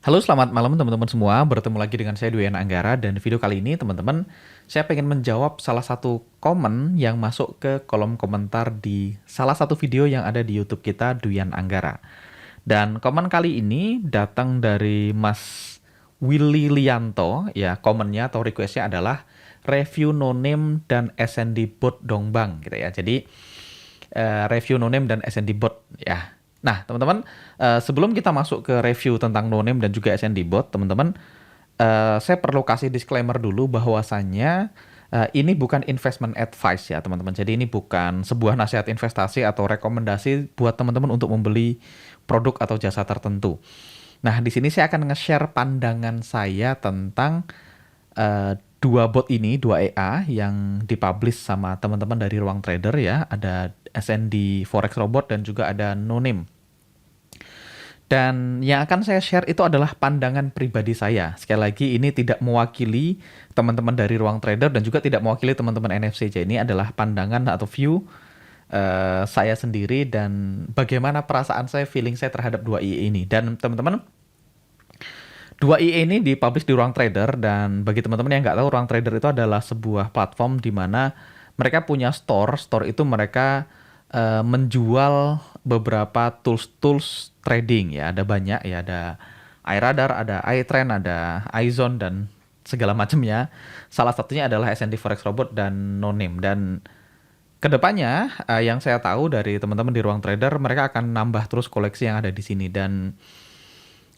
Halo, selamat malam teman-teman semua. Bertemu lagi dengan saya Duyan Anggara dan video kali ini teman-teman, saya pengen menjawab salah satu komen yang masuk ke kolom komentar di salah satu video yang ada di YouTube kita Duyan Anggara. Dan komen kali ini datang dari Mas Willy Lianto, ya komennya atau requestnya adalah review no name dan SND bot dong bang, gitu ya. Jadi review no name dan SND bot ya. Nah, teman-teman, sebelum kita masuk ke review tentang no name dan juga SND bot, teman-teman, saya perlu kasih disclaimer dulu bahwasannya ini bukan investment advice ya, teman-teman. Jadi ini bukan sebuah nasihat investasi atau rekomendasi buat teman-teman untuk membeli produk atau jasa tertentu. Nah, di sini saya akan nge-share pandangan saya tentang dua bot ini, dua EA yang dipublish sama teman-teman dari Ruang Trader ya. Ada SND Forex Robot dan juga ada No Name. Dan yang akan saya share itu adalah pandangan pribadi saya. Sekali lagi ini tidak mewakili teman-teman dari Ruang Trader dan juga tidak mewakili teman-teman NFC. Jadi ini adalah pandangan atau view saya sendiri dan bagaimana perasaan saya, feeling saya terhadap dua IE ini. Dan teman-teman, dua IE ini dipublish di Ruang Trader, dan bagi teman-teman yang nggak tahu, Ruang Trader itu adalah sebuah platform di mana mereka punya store. Store itu mereka menjual beberapa tools trading ya, ada banyak ya, ada iRadar, ada iTrend, ada iZone dan segala macamnya. Salah satunya adalah SND Forex Robot dan No Name. Dan kedepannya yang saya tahu dari teman-teman di Ruang Trader, mereka akan nambah terus koleksi yang ada di sini, dan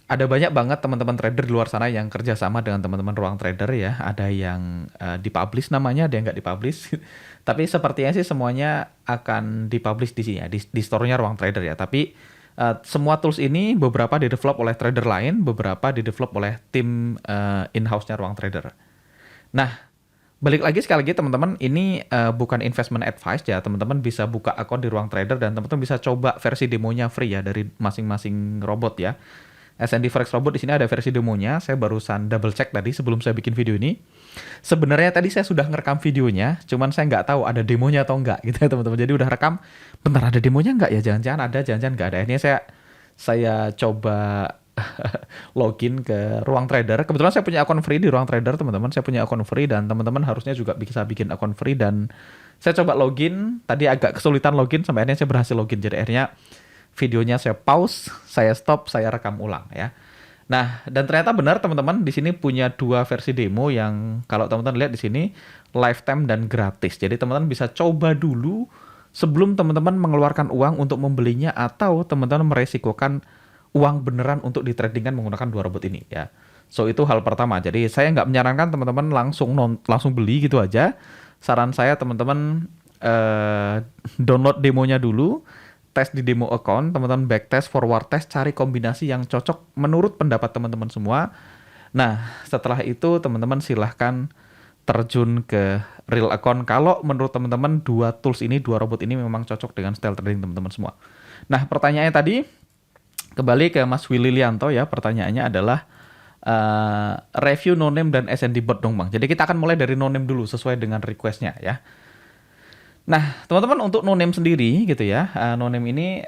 ada banyak banget teman-teman trader di luar sana yang kerjasama dengan teman-teman Ruang Trader ya. Ada yang dipublish namanya, ada yang nggak dipublish. Tapi sepertinya sih semuanya akan dipublish di sini ya, di store-nya Ruang Trader ya. Tapi semua tools ini beberapa didevelop oleh trader lain, beberapa didevelop oleh tim in-house-nya Ruang Trader. Nah, balik lagi sekali lagi teman-teman, ini bukan investment advice ya. Teman-teman bisa buka akun di Ruang Trader dan teman-teman bisa coba versi demonya free ya dari masing-masing robot ya. SND Forex Robot di sini ada versi demonya. Saya barusan double check tadi sebelum saya bikin video ini. Sebenarnya tadi saya sudah ngerekam videonya, cuman saya nggak tahu ada demonya atau nggak gitu ya teman-teman. Jadi udah rekam, bentar ada demonya nggak ya? Jangan-jangan ada, jangan-jangan nggak ada. Ini saya coba login ke Ruang Trader. Kebetulan saya punya akun free di Ruang Trader teman-teman. Saya punya akun free dan teman-teman harusnya juga bisa bikin akun free. Dan saya coba login, tadi agak kesulitan login, sampai akhirnya saya berhasil login. Jadi akhirnya videonya saya pause, saya stop, saya rekam ulang ya. Nah, dan ternyata benar teman-teman, di sini punya dua versi demo yang kalau teman-teman lihat di sini lifetime dan gratis. Jadi teman-teman bisa coba dulu sebelum teman-teman mengeluarkan uang untuk membelinya, atau teman-teman meresikokan uang beneran untuk ditradingkan menggunakan dua robot ini ya. So itu hal pertama. Jadi saya nggak menyarankan teman-teman langsung beli gitu aja. Saran saya teman-teman download demonya dulu, tes di demo account, teman-teman backtest, forward test, cari kombinasi yang cocok menurut pendapat teman-teman semua. Nah, setelah itu teman-teman silahkan terjun ke real account kalau menurut teman-teman dua tools ini, dua robot ini memang cocok dengan style trading teman-teman semua. Nah, pertanyaannya tadi, kembali ke Mas Willy Lianto ya, pertanyaannya adalah review no name dan SND bot dong bang. Jadi kita akan mulai dari no name dulu sesuai dengan requestnya ya. Nah, teman-teman, untuk No Name sendiri gitu ya, No Name ini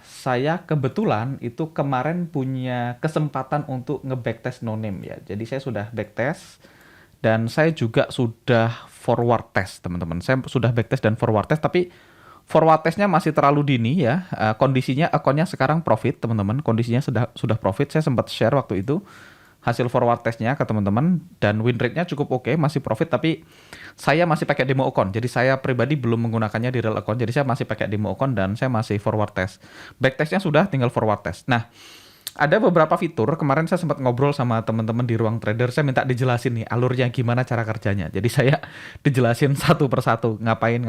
saya kebetulan itu kemarin punya kesempatan untuk nge-backtest No Name ya. Jadi saya sudah backtest dan saya juga sudah forward test, teman-teman. Saya sudah backtest dan forward test, tapi forward testnya masih terlalu dini ya. Kondisinya akunnya sekarang profit, teman-teman. Kondisinya sudah profit. Saya sempat share waktu itu hasil forward testnya ke teman-teman, dan win rate-nya cukup oke, masih profit, tapi saya masih pakai demo account. Jadi saya pribadi belum menggunakannya di real account, jadi saya masih pakai demo account dan saya masih forward test. Back testnya sudah, tinggal forward test. Nah, ada beberapa fitur, kemarin saya sempat ngobrol sama teman-teman di Ruang Trader, saya minta dijelasin nih alurnya gimana cara kerjanya. Jadi saya dijelasin satu persatu, ngapain,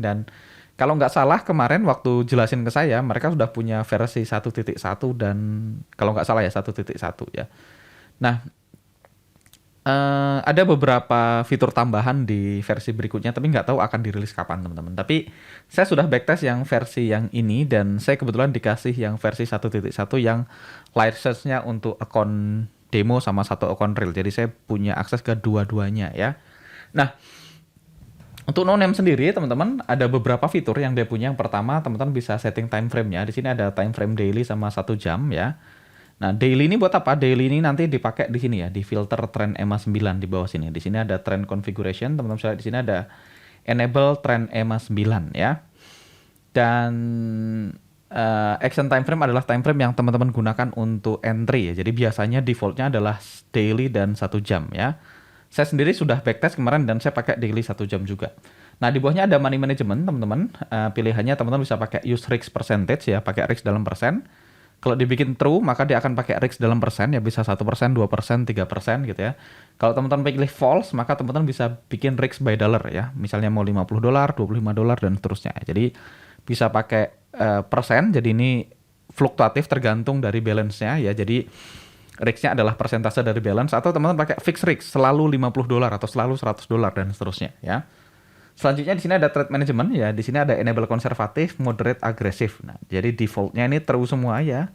dan kalau nggak salah kemarin waktu jelasin ke saya, mereka sudah punya versi 1.1 dan kalau nggak salah ya 1.1 ya. Nah, ada beberapa fitur tambahan di versi berikutnya, tapi nggak tahu akan dirilis kapan teman-teman. Tapi saya sudah backtest yang versi yang ini, dan saya kebetulan dikasih yang versi 1.1 yang license-nya untuk akun demo sama satu akun real. Jadi saya punya akses ke dua-duanya ya. Nah, untuk No Name sendiri teman-teman ada beberapa fitur yang dia punya. Yang pertama, teman-teman bisa setting time frame-nya. Di sini ada time frame daily sama 1 jam ya. Nah, daily ini buat apa? Daily ini nanti dipakai di sini ya, di filter trend EMA 9 di bawah sini. Di sini ada trend configuration, teman-teman bisa lihat di sini ada enable trend EMA 9 ya. Dan action time frame adalah time frame yang teman-teman gunakan untuk entry ya. Jadi biasanya defaultnya adalah daily dan 1 jam ya. Saya sendiri sudah backtest kemarin dan saya pakai daily 1 jam juga. Nah, di bawahnya ada money management, teman-teman. Pilihannya teman-teman bisa pakai use risk percentage ya, pakai risk dalam persen. Kalau dibikin true, maka dia akan pakai risk dalam persen, ya bisa 1%, 2%, 3% gitu ya. Kalau teman-teman pilih false, maka teman-teman bisa bikin risk by dollar ya. Misalnya mau $50, $25, dan seterusnya. Jadi bisa pakai persen, jadi ini fluktuatif tergantung dari balance-nya ya. Jadi risk-nya adalah persentase dari balance, atau teman-teman pakai fixed risk, selalu $50 atau selalu $100 dan seterusnya ya. Selanjutnya di sini ada trade management ya. Di sini ada enable konservatif, moderate, agresif. Nah, jadi defaultnya ini true semua ya.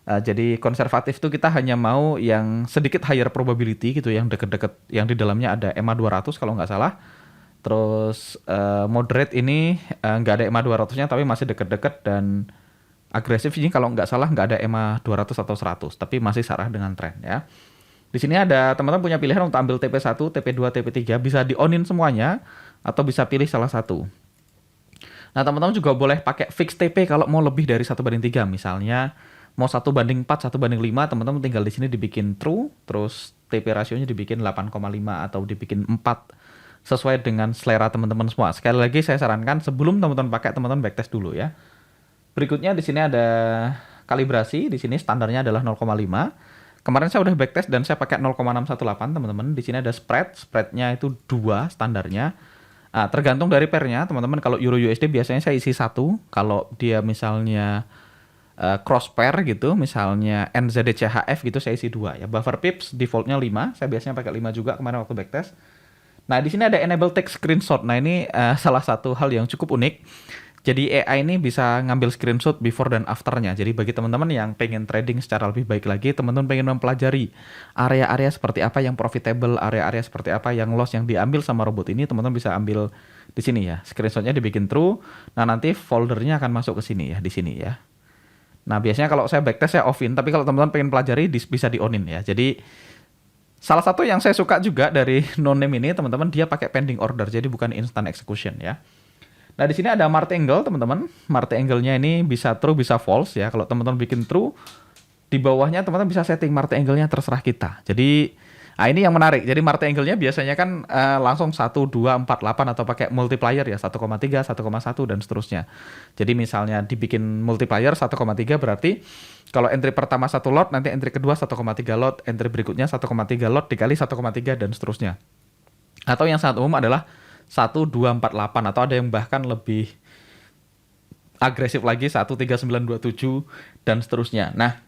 Jadi konservatif itu kita hanya mau yang sedikit higher probability gitu, yang deket-deket, yang di dalamnya ada EMA 200 kalau nggak salah. Terus moderate ini nggak ada EMA 200-nya tapi masih deket-deket, dan agresif ini kalau nggak salah nggak ada EMA 200 atau 100 tapi masih searah dengan tren ya. Di sini ada teman-teman punya pilihan untuk ambil TP1, TP2, TP3, bisa di-on-in semuanya atau bisa pilih salah satu. Nah, teman-teman juga boleh pakai fix TP kalau mau lebih dari 1/3. Misalnya mau 1/4, 1/5, teman-teman tinggal di sini dibikin true, terus TP rasionya dibikin 8,5 atau dibikin 4 sesuai dengan selera teman-teman semua. Sekali lagi saya sarankan sebelum teman-teman pakai, teman-teman backtest dulu ya. Berikutnya di sini ada kalibrasi, di sini standarnya adalah 0,5. Kemarin saya udah backtest dan saya pakai 0,618 teman-teman. Di sini ada spreadnya itu 2 standarnya. Tergantung dari pairnya teman-teman. Kalau Euro USD biasanya saya isi 1. Kalau dia misalnya cross pair gitu, misalnya NZD-CHF gitu, saya isi 2 ya. Buffer pips defaultnya 5. Saya biasanya pakai 5 juga kemarin waktu backtest. Nah, di sini ada enable take screenshot. Nah, ini salah satu hal yang cukup unik. Jadi AI ini bisa ngambil screenshot before dan afternya. Jadi bagi teman-teman yang pengen trading secara lebih baik lagi, teman-teman pengen mempelajari area-area seperti apa yang profitable, area-area seperti apa yang loss yang diambil sama robot ini, teman-teman bisa ambil di sini ya. Screenshotnya dibikin true. Nah, nanti foldernya akan masuk ke sini ya, di sini ya. Nah, biasanya kalau saya backtest saya off-in, tapi kalau teman-teman pengen pelajari bisa di-on-in ya. Jadi salah satu yang saya suka juga dari non-name ini, teman-teman, dia pakai pending order, jadi bukan instant execution ya. Nah, di sini ada martingale, teman-teman. Martingale-nya ini bisa true, bisa false ya. Kalau teman-teman bikin true, di bawahnya teman-teman bisa setting martingale-nya terserah kita. Jadi, ini yang menarik. Jadi martingale-nya biasanya kan langsung 1, 2, 4, 8 atau pakai multiplier ya, 1,3, 1,1 dan seterusnya. Jadi misalnya dibikin multiplier 1,3 berarti kalau entry pertama 1 lot, nanti entry kedua 1,3 lot, entry berikutnya 1,3 lot dikali 1,3 dan seterusnya. Atau yang sangat umum adalah 1, 2, 4, 8, atau ada yang bahkan lebih agresif lagi 1, 3, 9, 2, 7 dan seterusnya. Nah,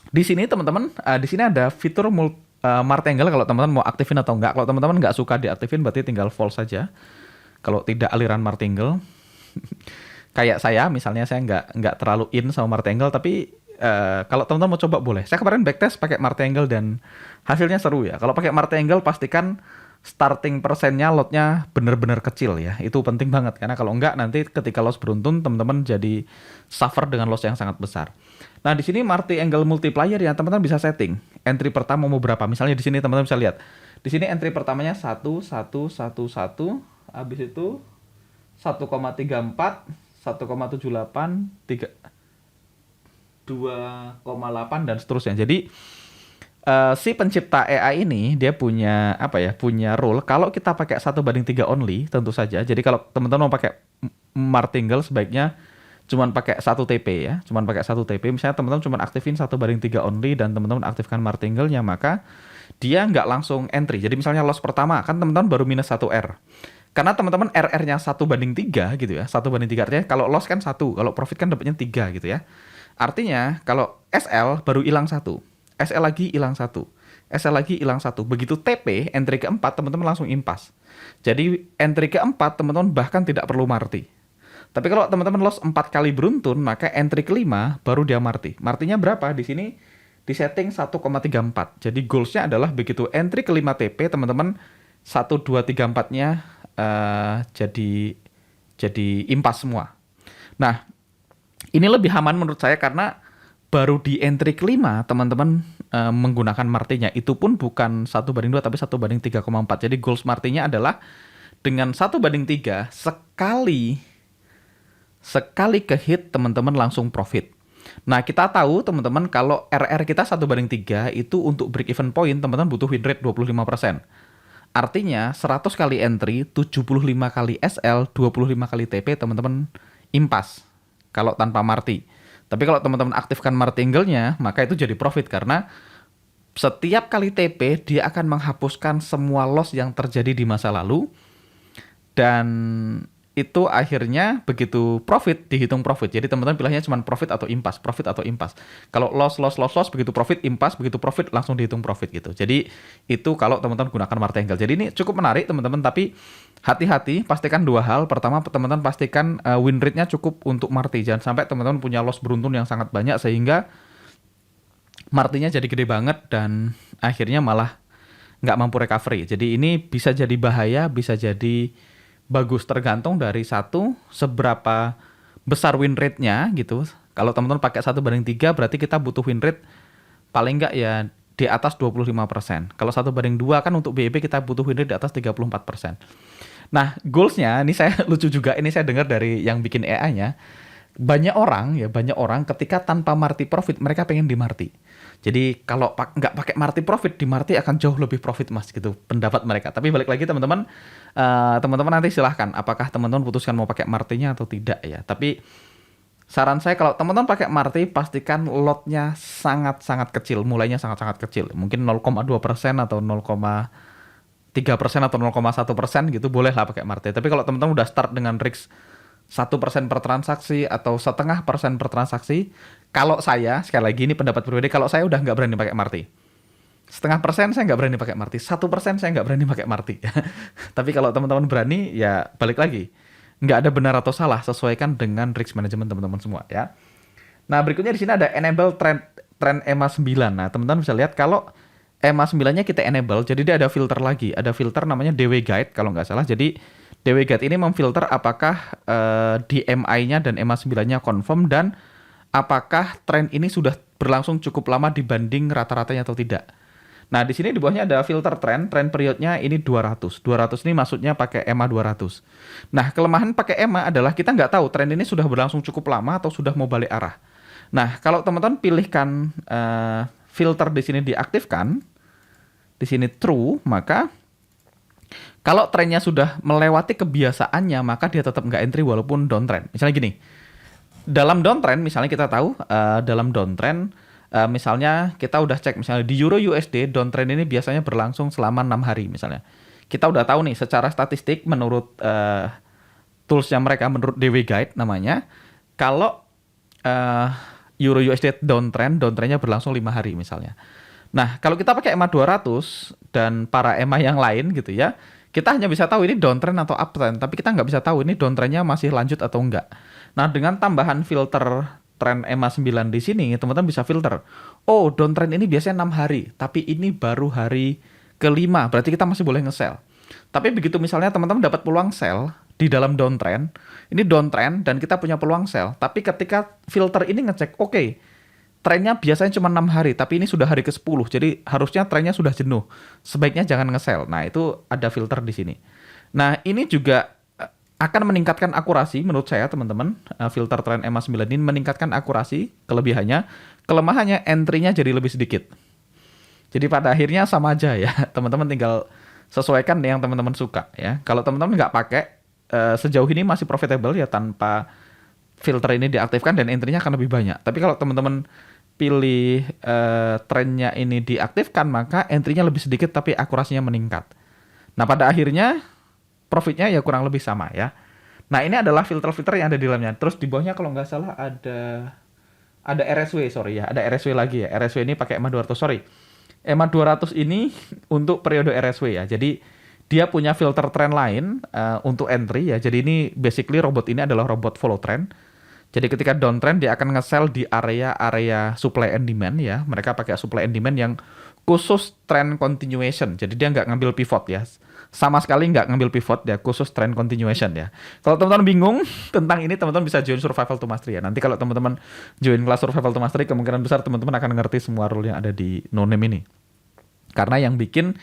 di sini teman-teman, di sini ada fitur martingale kalau teman-teman mau aktifin atau enggak. Kalau teman-teman nggak suka diaktifin berarti tinggal false saja. Kalau tidak aliran martingale. Kayak saya, misalnya saya nggak terlalu in sama martingale, tapi kalau teman-teman mau coba boleh. Saya kemarin backtest pakai martingale dan hasilnya seru ya. Kalau pakai martingale pastikan starting persennya lotnya benar-benar kecil ya. Itu penting banget karena kalau enggak nanti ketika loss beruntun teman-teman jadi suffer dengan loss yang sangat besar. Nah, di sini martingale multiplier ya, teman-teman bisa setting. Entry pertama mau berapa? Misalnya di sini teman-teman bisa lihat. Di sini entry pertamanya 1 1 1 1, habis itu 1,34, 1,78, 3 2,8 dan seterusnya. Jadi si pencipta AI ini dia punya punya rule kalau kita pakai 1/3 only tentu saja. Jadi kalau teman-teman mau pakai martingale sebaiknya cuman pakai 1 TP ya, cuman pakai 1 TP. Misalnya teman-teman cuman aktifin 1/3 only dan teman-teman aktifkan martingale-nya, maka dia nggak langsung entry. Jadi misalnya loss pertama kan teman-teman baru minus 1 R. Karena teman-teman RR-nya 1/3 gitu ya. 1/3 artinya kalau loss kan 1, kalau profit kan dapatnya 3 gitu ya. Artinya kalau SL baru hilang 1. SL lagi hilang 1. SL lagi hilang 1. Begitu TP, entry keempat, teman-teman langsung impas. Jadi entry keempat, teman-teman bahkan tidak perlu marti. Tapi kalau teman-teman loss 4 kali beruntun, maka entry kelima baru dia marti. Martinya berapa? Di sini di setting 1,34. Jadi goals-nya adalah begitu entry kelima TP, teman-teman 1, 2, 3, 4-nya jadi impas semua. Nah, ini lebih aman menurut saya karena baru di entry kelima teman-teman menggunakan Martinya. Itu pun bukan 1/2 tapi 1/3,4. Jadi goals Martinya adalah dengan 1/3 sekali ke hit teman-teman langsung profit. Nah, kita tahu teman-teman kalau RR kita 1/3 itu untuk break even point teman-teman butuh win rate 25%. Artinya 100 kali entry, 75 kali SL, 25 kali TP teman-teman impas kalau tanpa Marti. Tapi kalau teman-teman aktifkan martingale-nya, maka itu jadi profit karena setiap kali TP dia akan menghapuskan semua loss yang terjadi di masa lalu dan itu akhirnya begitu profit dihitung profit. Jadi teman-teman pilihannya cuma profit atau impas, profit atau impas. Kalau loss begitu profit impas, begitu profit langsung dihitung profit gitu. Jadi itu kalau teman-teman gunakan martingale. Jadi ini cukup menarik teman-teman, tapi hati-hati, pastikan dua hal. Pertama, teman-teman pastikan win rate-nya cukup untuk Marti. Jangan sampai teman-teman punya loss beruntun yang sangat banyak sehingga Martinya jadi gede banget dan akhirnya malah nggak mampu recovery. Jadi ini bisa jadi bahaya, bisa jadi bagus, tergantung dari seberapa besar win rate-nya gitu. Kalau teman-teman pakai 1/3 berarti kita butuh win rate paling nggak ya di atas 25%. Kalau 1/2 kan untuk BEP kita butuh win rate di atas 34%. Nah, goals-nya ini saya lucu juga, ini saya dengar dari yang bikin AI-nya. Banyak orang ketika tanpa Marti profit mereka pengen di Marti. Jadi kalau nggak pakai Marti profit, di Marti akan jauh lebih profit mas gitu pendapat mereka. Tapi balik lagi teman-teman, teman-teman nanti silahkan apakah teman-teman putuskan mau pakai Martinya atau tidak ya. Tapi saran saya kalau teman-teman pakai Marti pastikan lotnya sangat-sangat kecil, mulainya sangat-sangat kecil. Mungkin 0,2% atau 0,3% atau 0,1% gitu bolehlah pakai Marti. Tapi kalau teman-teman udah start dengan risk 1% per transaksi atau 0,5% per transaksi, kalau saya, sekali lagi ini pendapat pribadi, kalau saya udah nggak berani pakai Marti. 0,5% saya nggak berani pakai Marti, 1% saya nggak berani pakai Marti. Tapi kalau teman-teman berani, ya balik lagi. Nggak ada benar atau salah, sesuaikan dengan risk management teman-teman semua ya. Nah, berikutnya di sini ada enable trend EMA 9. Nah, teman-teman bisa lihat kalau EMA 9-nya kita enable, jadi dia ada filter lagi. Ada filter namanya DW Guide kalau nggak salah. Jadi DW Guide ini memfilter apakah di MI-nya dan EMA 9-nya confirm dan apakah tren ini sudah berlangsung cukup lama dibanding rata-ratanya atau tidak. Nah, di sini di bawahnya ada filter tren periodnya ini 200. 200 ini maksudnya pakai EMA 200. Nah, kelemahan pakai EMA adalah kita nggak tahu tren ini sudah berlangsung cukup lama atau sudah mau balik arah. Nah, kalau teman-teman pilihkan filter di sini diaktifkan, di sini true, maka kalau trennya sudah melewati kebiasaannya, maka dia tetap nggak entry walaupun downtrend. Misalnya gini, dalam downtrend, misalnya kita tahu dalam downtrend, misalnya kita udah cek misalnya di Euro USD, downtrend ini biasanya berlangsung selama 6 hari misalnya. Kita udah tahu nih secara statistik menurut toolsnya mereka, menurut DW Guide namanya, kalau Euro USD downtrendnya berlangsung 5 hari misalnya. Nah, kalau kita pakai EMA 200 dan para EMA yang lain gitu ya, kita hanya bisa tahu ini downtrend atau uptrend, tapi kita nggak bisa tahu ini downtrendnya masih lanjut atau enggak. Nah, dengan tambahan filter tren EMA 9 di sini, teman-teman bisa filter. Oh, downtrend ini biasanya 6 hari, tapi ini baru hari ke-5, berarti kita masih boleh nge-sell. Tapi begitu misalnya teman-teman dapat peluang sell di dalam downtrend, ini downtrend dan kita punya peluang sell, tapi ketika filter ini ngecek, oke, trennya biasanya cuma 6 hari, tapi ini sudah hari ke-10, jadi harusnya trennya sudah jenuh. Sebaiknya jangan nge-sell. Nah, itu ada filter di sini. Nah, ini juga akan meningkatkan akurasi menurut saya, teman-teman. Filter tren EMA 9 ini meningkatkan akurasi, kelebihannya. Kelemahannya, entry-nya jadi lebih sedikit. Jadi pada akhirnya sama aja ya. Teman-teman tinggal sesuaikan yang teman-teman suka ya. Kalau teman-teman nggak pakai, sejauh ini masih profitable ya tanpa filter ini diaktifkan dan entry-nya akan lebih banyak. Tapi kalau teman-teman pilih trennya ini diaktifkan, maka entry-nya lebih sedikit tapi akurasinya meningkat. Nah, pada akhirnya profitnya ya kurang lebih sama ya. Nah, ini adalah filter-filter yang ada di dalamnya. Terus di bawahnya kalau nggak salah ada RSW, sorry ya. Ada RSW lagi ya. RSW ini pakai EMA 200, sorry. EMA 200 ini untuk periode RSW ya. Jadi dia punya filter trend lain untuk entry ya. Jadi ini basically robot ini adalah robot follow trend. Jadi ketika downtrend dia akan nge-sell di area-area supply and demand ya. Mereka pakai supply and demand yang khusus trend continuation. Jadi dia nggak ngambil pivot ya. Sama sekali nggak ngambil pivot ya, khusus trend continuation ya. Kalau teman-teman bingung tentang ini, teman-teman bisa join Survival to Mastery ya. Nanti kalau teman-teman join kelas Survival to Mastery, kemungkinan besar teman-teman akan ngerti semua rule yang ada di No Name ini. Karena yang bikin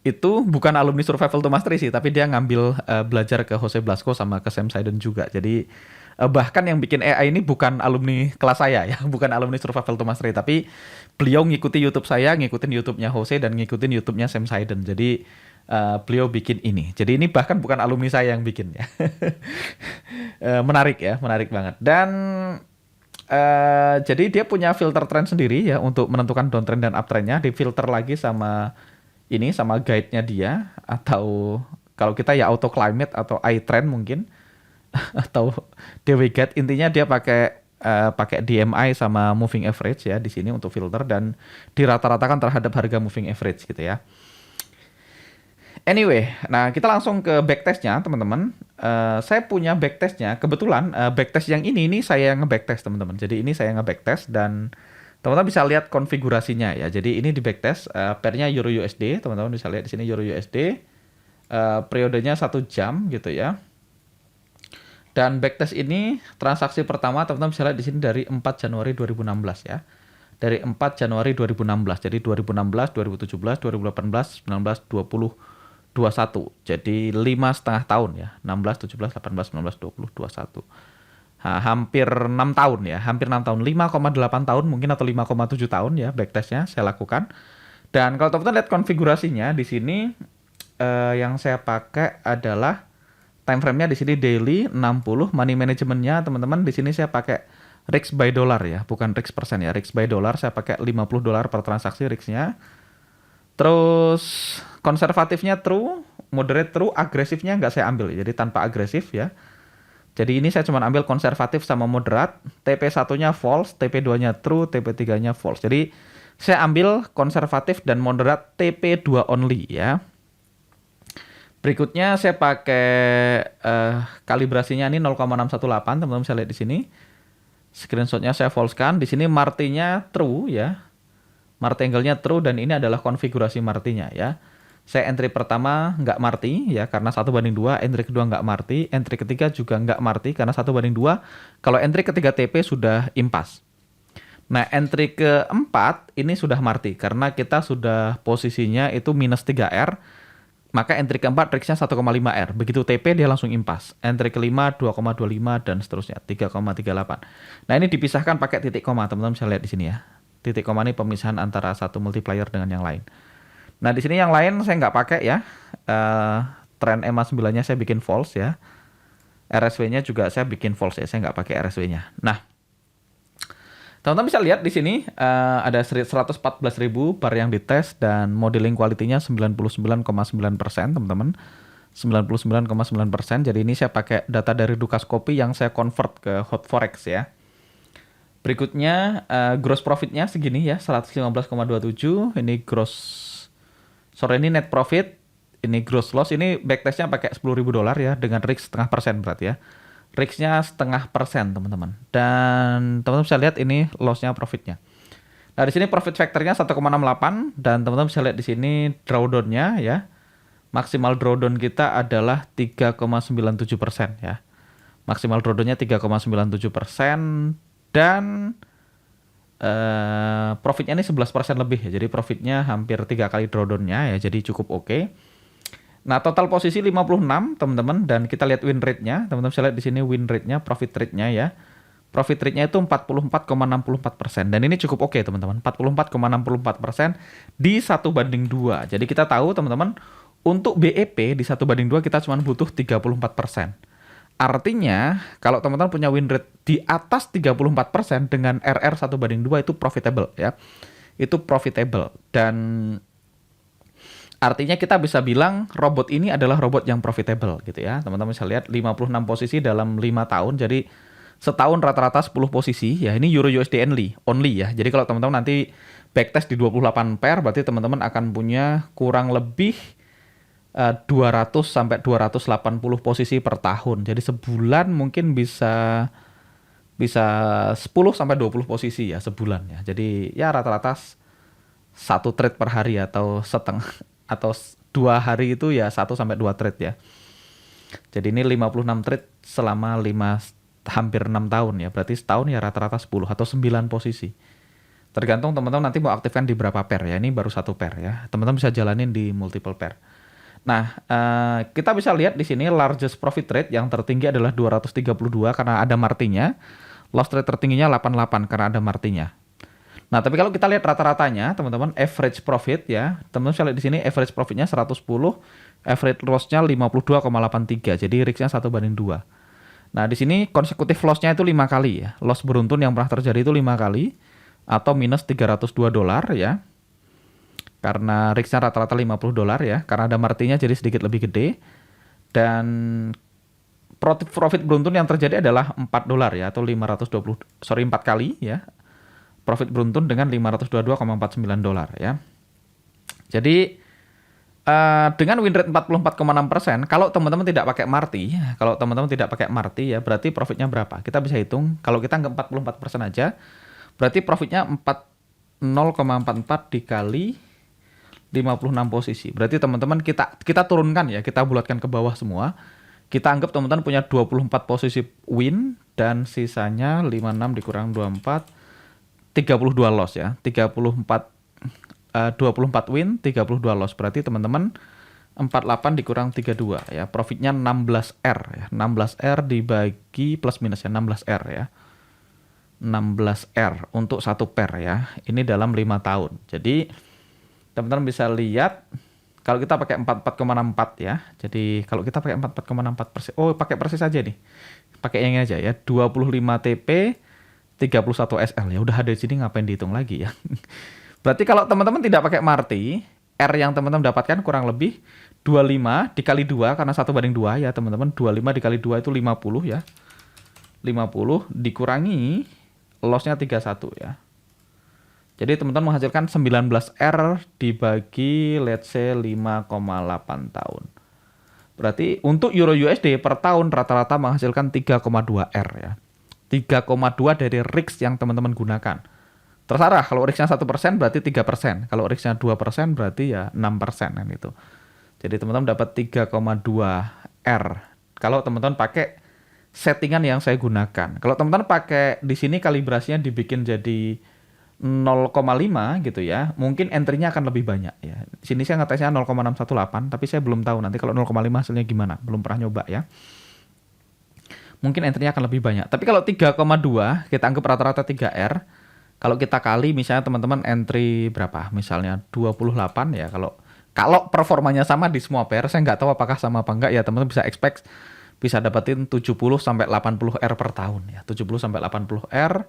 itu bukan alumni Survival to Mastery sih, tapi dia ngambil belajar ke Jose Blasco sama ke Sam Sidon juga. Jadi bahkan yang bikin AI ini bukan alumni kelas saya ya, bukan alumni Survival to Mastery, tapi beliau ngikuti YouTube saya, ngikutin YouTube-nya Jose dan ngikutin YouTube-nya Sam Sidon. Jadi beliau bikin ini. Jadi ini bahkan bukan alumni saya yang bikin ya. Menarik ya, menarik banget. Dan jadi dia punya filter trend sendiri ya untuk menentukan downtrend dan uptrendnya. Difilter lagi sama ini, sama guide-nya dia, atau kalau kita ya auto climate atau iTrend mungkin atau DW Guide. Intinya dia pakai DMI sama moving average ya di sini untuk filter dan dirata-ratakan terhadap harga moving average gitu ya. Anyway, nah kita langsung ke backtestnya teman-teman. Saya punya backtestnya. Kebetulan backtest yang ini saya nge-backtest teman-teman. Jadi ini saya nge-backtest dan teman-teman bisa lihat konfigurasinya ya. Jadi ini di backtest pairnya Euro USD. Teman-teman bisa lihat di sini Euro USD. Periodenya 1 jam gitu ya. Dan backtest ini transaksi pertama teman-teman bisa lihat di sini dari 4 Januari 2016 ya. Dari 4 Januari 2016. Jadi 2016, 2017, 2018, 19, 20, 21. Jadi 5,5 tahun ya. 16, 17, 18, 19, 20, 21. Hampir 6 tahun ya. Hampir 6 tahun. 5,8 tahun mungkin atau 5,7 tahun ya backtestnya saya lakukan. Dan kalau teman-teman lihat konfigurasinya di sini yang saya pakai adalah time frame-nya di sini daily 60, money management-nya teman-teman di sini saya pakai RIX by dollar ya, bukan RIX persen ya. RIX by dollar saya pakai $50 per transaksi RIX-nya. Terus konservatifnya true, moderate true, agresifnya nggak saya ambil. Jadi tanpa agresif ya. Jadi ini saya cuma ambil konservatif sama moderat. TP1-nya false, TP2-nya true, TP3-nya false. Jadi saya ambil konservatif dan moderat TP2 only ya. Berikutnya saya pakai kalibrasinya ini 0,618, teman-teman bisa lihat di sini. Screenshotnya saya false-kan. Di sini Marti-nya true ya. Marti angle-nya true dan ini adalah konfigurasi Marti-nya ya. Saya entry pertama nggak Marti ya karena 1:2, entry kedua nggak Marti, entry ketiga juga nggak Marti karena 1:2. Kalau entry ketiga TP sudah impas. Nah, entry keempat ini sudah Marti karena kita sudah posisinya itu minus 3R. Maka entry keempat RIX-nya 1,5R. Begitu TP dia langsung impas. Entry kelima 2,25 dan seterusnya 3,38. Nah, ini dipisahkan pakai titik koma. Teman-teman bisa lihat di sini ya. Titik koma ini pemisahan antara satu multiplier dengan yang lain. Nah, di sini yang lain saya nggak pakai ya. Trend EMA 9-nya saya bikin false ya. RSW-nya juga saya bikin false ya. Saya nggak pakai RSW-nya. Nah, teman-teman bisa lihat di sini ada 114.000 bar yang dites dan modeling quality-nya 99,9% teman-teman. 99,9%. Jadi ini saya pakai data dari Dukascopy yang saya convert ke Hot Forex ya. Berikutnya gross profit-nya segini ya, 115,27. Ini ini net profit. Ini gross loss. Ini backtest-nya pakai $10.000 ya dengan RIX 0,5% berarti ya. RIX-nya 0,5% teman-teman. Dan teman-teman bisa lihat ini loss-nya profit-nya. Nah, di sini profit factor-nya 1,68 dan teman-teman bisa lihat di sini drawdown-nya ya. Maksimal drawdown kita adalah 3,97% ya. Maksimal drawdown-nya 3,97% dan profitnya ini 11% lebih ya. Jadi profitnya hampir 3 kali drawdown-nya ya. Jadi cukup oke. Nah, total posisi 56 teman-teman dan kita lihat win rate-nya. Teman-teman bisa lihat di sini win rate-nya, profit rate-nya ya. Profit rate-nya itu 44,64% dan ini cukup oke teman-teman. 44,64% di 1:2. Jadi kita tahu teman-teman untuk BEP di 1:2 kita cuma butuh 34%. Artinya kalau teman-teman punya win rate di atas 34% dengan RR 1:2 itu profitable ya. Itu profitable dan artinya kita bisa bilang robot ini adalah robot yang profitable gitu ya. Teman-teman bisa lihat 56 posisi dalam 5 tahun. Jadi setahun rata-rata 10 posisi ya. Ini Euro USD only ya. Jadi kalau teman-teman nanti backtest di 28 pair berarti teman-teman akan punya kurang lebih 200 sampai 280 posisi per tahun. Jadi sebulan mungkin bisa bisa 10 sampai 20 posisi ya sebulan ya. Jadi ya rata-rata satu trade per hari atau setengah atau 2 hari itu ya 1 sampai 2 trade ya. Jadi ini 56 trade selama 5 hampir 6 tahun ya. Berarti setahun ya rata-rata 10 atau 9 posisi. Tergantung teman-teman nanti mau aktifkan di berapa pair ya. Ini baru 1 pair ya. Teman-teman bisa jalanin di multiple pair. Nah, kita bisa lihat di sini largest profit rate yang tertinggi adalah 232 karena ada martinya. Loss rate tertingginya 88 karena ada martinya. Nah, tapi kalau kita lihat rata-ratanya, teman-teman, average profit ya. Teman-teman bisa lihat di sini average profitnya 110, average loss-nya 52,83. Jadi risk-nya 1/2. Nah, di sini konsekutif loss-nya itu 5 kali ya. Loss beruntun yang pernah terjadi itu 5 kali atau minus $302 ya. Karena risk-nya rata-rata $50 ya. Karena ada martinya jadi sedikit lebih gede. Dan profit beruntun yang terjadi adalah $4 ya atau 4 kali ya. Profit beruntun dengan $522,49 ya. Jadi dengan win rate 44,6%, kalau teman-teman tidak pakai marti, ya berarti profitnya berapa? Kita bisa hitung. Kalau kita anggap 44% aja, berarti profitnya 0,44 dikali 56 posisi. Berarti teman-teman kita turunkan ya, kita bulatkan ke bawah semua. Kita anggap teman-teman punya 24 posisi win dan sisanya 56 dikurang 24 32 loss ya. 24 win, 32 loss. Berarti teman-teman 48 dikurang 32 ya. Profitnya 16R ya. 16R dibagi plus minus ya, 16R ya. 16R untuk 1 pair ya. Ini dalam 5 tahun. Jadi teman-teman bisa lihat kalau kita pakai 44,64 ya. Jadi kalau kita pakai 44,64%, pakai persis aja nih. Pakai yang ini aja ya. 25 TP 31 SL ya, udah ada di sini, ngapain dihitung lagi ya. Berarti kalau teman-teman tidak pakai marti, R yang teman-teman dapatkan kurang lebih 25 dikali 2 karena 1/2 ya teman-teman. 25 dikali 2 itu 50 ya. 50 dikurangi loss-nya 31 ya. Jadi teman-teman menghasilkan 19R dibagi let's say 5,8 tahun. Berarti untuk Euro USD per tahun rata-rata menghasilkan 3,2 R ya. 3,2 dari risk yang teman-teman gunakan. Terserah, kalau risknya 1% berarti 3%. Kalau risknya 2% berarti ya 6% kan itu. Jadi teman-teman dapat 3,2 R. Kalau teman-teman pakai settingan yang saya gunakan. Kalau teman-teman pakai di sini kalibrasinya dibikin jadi 0,5 gitu ya. Mungkin entry-nya akan lebih banyak ya. Di sini saya ngetesnya 0,618, tapi saya belum tahu nanti kalau 0,5 hasilnya gimana. Belum pernah nyoba ya. Mungkin entry-nya akan lebih banyak. Tapi kalau 3,2, kita anggap rata-rata 3R. Kalau kita kali misalnya teman-teman entry berapa? Misalnya 28 ya. Kalau performanya sama di semua pair, saya nggak tahu apakah sama apa enggak ya. Teman-teman bisa expect bisa dapetin 70 sampai 80 R per tahun ya. 70 sampai 80 R.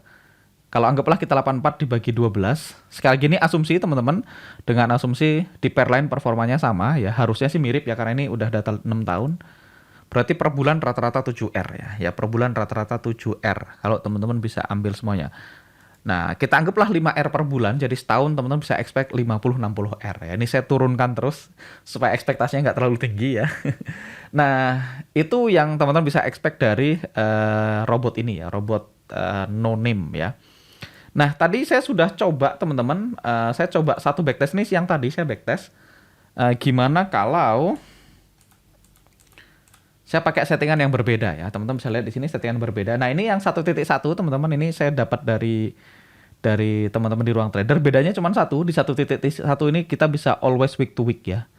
Kalau anggaplah kita 84 dibagi 12. Sekali lagi ini asumsi teman-teman, dengan asumsi di pair lain performanya sama ya. Harusnya sih mirip ya karena ini udah data 6 tahun. Berarti per bulan rata-rata 7R ya. Ya per bulan rata-rata 7R. Kalau teman-teman bisa ambil semuanya. Nah, kita anggaplah 5R per bulan. Jadi setahun teman-teman bisa expect 50-60R ya. Ini saya turunkan terus supaya ekspektasinya nggak terlalu tinggi ya. Nah, itu yang teman-teman bisa expect dari robot ini ya. Robot no name ya. Nah, tadi saya sudah coba teman-teman. Saya coba satu backtest nih yang tadi saya backtest. Gimana kalau saya pakai settingan yang berbeda ya. Teman-teman bisa lihat di sini settingan berbeda. Nah, ini yang 1.1 teman-teman, ini saya dapat dari teman-teman di Ruang Trader. Bedanya cuma satu. Di 1.1 ini kita bisa always week to week ya.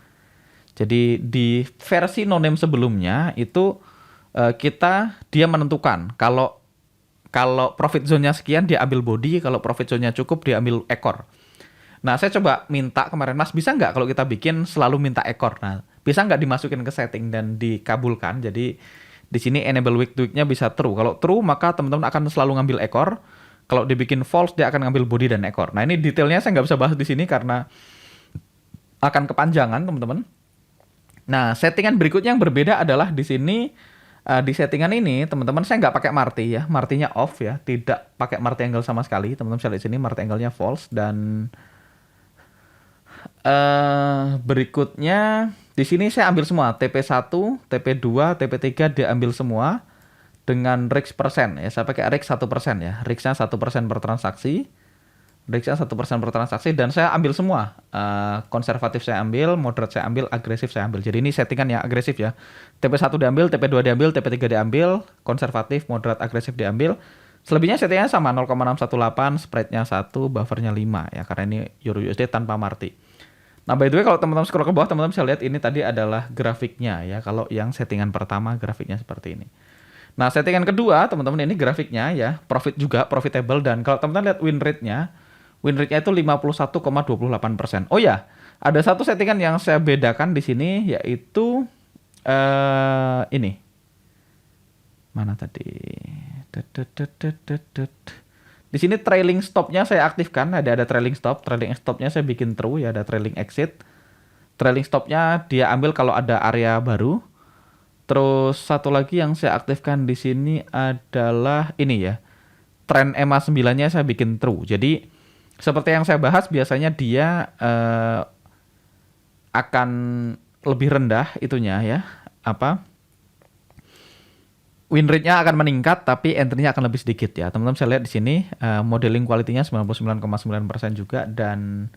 Jadi di versi no name sebelumnya itu dia menentukan kalau profit zone-nya sekian dia ambil body, kalau profit zone-nya cukup dia ambil ekor. Nah, saya coba minta kemarin, Mas, bisa nggak kalau kita bikin selalu minta ekor? Nah, bisa nggak dimasukin ke setting dan dikabulkan? Jadi di sini enable week to week-nya bisa true. Kalau true, maka teman-teman akan selalu ngambil ekor. Kalau dibikin false, dia akan ngambil body dan ekor. Nah, ini detailnya saya nggak bisa bahas di sini karena akan kepanjangan, teman-teman. Nah, settingan berikutnya yang berbeda adalah di sini, di settingan ini, teman-teman, saya nggak pakai marti ya. Martinya off ya, tidak pakai marti angle sama sekali. Teman-teman bisa lihat di sini, marti angle-nya false. Dan berikutnya di sini saya ambil semua TP1, TP2, TP3 diambil semua dengan risk persen ya. Saya pakai risk 1% ya. Risknya 1% per transaksi. Risknya 1% per transaksi dan saya ambil semua. Konservatif saya ambil, moderate saya ambil, agresif saya ambil. Jadi ini settingan yang agresif ya. TP1 diambil, TP2 diambil, TP3 diambil, konservatif, moderate, agresif diambil. Selebihnya settingannya sama 0,618, spreadnya 1, buffernya 5 ya. Karena ini Euro USD tanpa marti. Nah, by the way, kalau teman-teman scroll ke bawah, teman-teman bisa lihat ini tadi adalah grafiknya ya. Kalau yang settingan pertama grafiknya seperti ini. Nah, settingan kedua, teman-teman ini grafiknya ya, profit juga, profitable. Dan kalau teman-teman lihat win rate-nya itu 51,28%. Oh ya, ada satu settingan yang saya bedakan di sini, yaitu ini. Mana tadi? Di sini trailing stop-nya saya aktifkan, ada trailing stop. Trailing stop-nya saya bikin true ya, ada trailing exit. Trailing stop-nya dia ambil kalau ada area baru. Terus satu lagi yang saya aktifkan di sini adalah ini ya. Trend EMA 9-nya saya bikin true. Jadi seperti yang saya bahas, biasanya dia akan lebih rendah itunya ya. Win rate-nya akan meningkat, tapi entry-nya akan lebih sedikit ya. Teman-teman bisa lihat di sini modeling quality-nya 99,9% juga, dan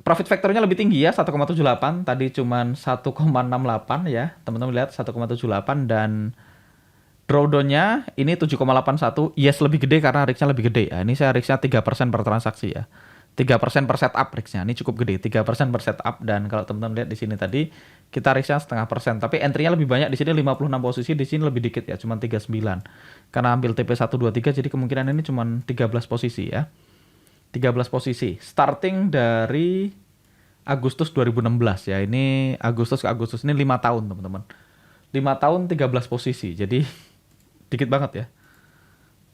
profit factor-nya lebih tinggi ya, 1,78. Tadi cuma 1,68 ya. Teman-teman lihat 1,78, dan drawdown-nya ini 7,81. Yes, lebih gede karena risk-nya lebih gede ya. Ini saya risk-nya 3% per transaksi ya. 3% per setup risk-nya. Ini cukup gede, 3% per setup. Dan kalau teman-teman lihat di sini tadi, kita risk-nya 0,5%. Tapi entry-nya lebih banyak di sini, 56 posisi, di sini lebih dikit ya, cuma 39. Karena ambil TP123, jadi kemungkinan ini cuma 13 posisi ya. 13 posisi. Starting dari Agustus 2016 ya. Ini Agustus ke Agustus, ini 5 tahun teman-teman. 5 tahun 13 posisi. Jadi dikit banget ya.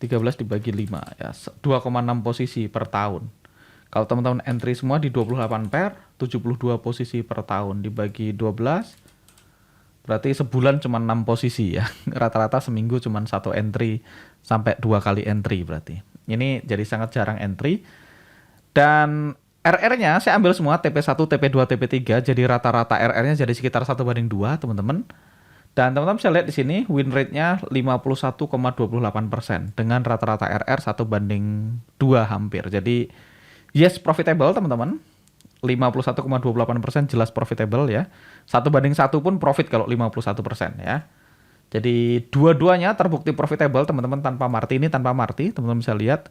13 dibagi 5 ya. 2,6 posisi per tahun. Kalau teman-teman entry semua di 28 pair, 72 posisi per tahun dibagi 12, berarti sebulan cuma 6 posisi ya. Rata-rata seminggu cuma 1 entry sampai 2 kali entry berarti. Ini jadi sangat jarang entry. Dan RR-nya saya ambil semua TP1, TP2, TP3, jadi rata-rata RR-nya jadi sekitar 1/2 teman-teman. Dan teman-teman bisa lihat di sini win rate-nya 51,28% dengan rata-rata RR 1/2 hampir. Jadi yes, profitable teman-teman. 51,28% jelas profitable ya. 1/1 pun profit kalau 51% ya. Jadi dua-duanya terbukti profitable teman-teman, tanpa marti. Ini tanpa marti, teman-teman bisa lihat.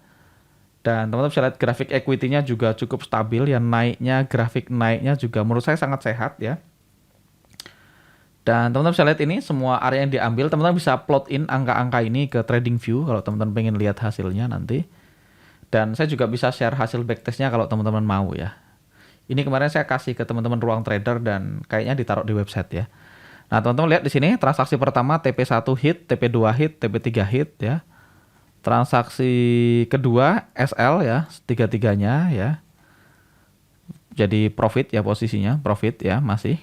Dan teman-teman bisa lihat grafik equity-nya juga cukup stabil. Yang naiknya, grafik naiknya juga menurut saya sangat sehat ya. Dan teman-teman bisa lihat ini semua area yang diambil. Teman-teman bisa plot in angka-angka ini ke TradingView kalau teman-teman pengen lihat hasilnya nanti. Dan saya juga bisa share hasil backtestnya kalau teman-teman mau ya. Ini kemarin saya kasih ke teman-teman ruang trader dan kayaknya ditaruh di website ya. Nah, teman-teman lihat di sini transaksi pertama TP1 hit, TP2 hit, TP3 hit ya. Transaksi kedua SL ya, tiga-tiganya ya. Jadi profit ya posisinya, profit ya masih.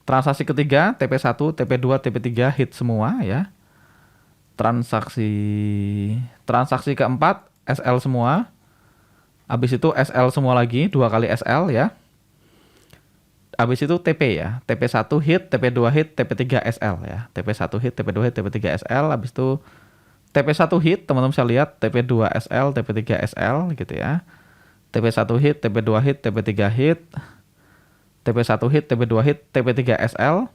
Transaksi ketiga TP1, TP2, TP3 hit semua ya. Transaksi keempat SL semua. Habis itu SL semua lagi, 2 kali SL ya. Habis itu TP ya. TP1 hit, TP2 hit, TP3 SL ya. TP1 hit, TP2 hit, TP3 SL. Habis itu TP1 hit, teman-teman bisa lihat TP2 SL, TP3 SL gitu ya. TP1 hit, TP2 hit, TP3 hit. TP1 hit, TP2 hit, TP3 SL.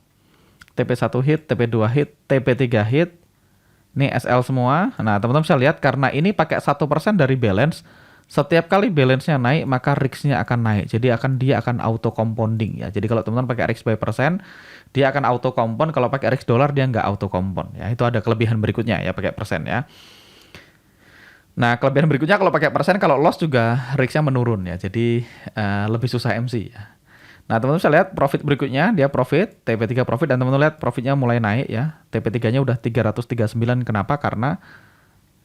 TP1 hit, TP2 hit, TP3 hit. Ini SL semua. Nah, teman-teman bisa lihat karena ini pakai 1% dari balance. Setiap kali balance-nya naik, maka risk-nya akan naik. Jadi dia akan auto compounding ya. Jadi kalau teman-teman pakai risk by persen, dia akan auto compound. Kalau pakai risk dollar, dia nggak auto compound ya. Itu ada kelebihan berikutnya ya pakai persen ya. Nah, kelebihan berikutnya kalau pakai persen, kalau loss juga risk-nya menurun ya. Jadi lebih susah MC ya. Nah, teman-teman bisa lihat profit berikutnya, dia profit, TP3 profit, dan teman-teman lihat profitnya mulai naik ya. TP3-nya udah 339, kenapa? Karena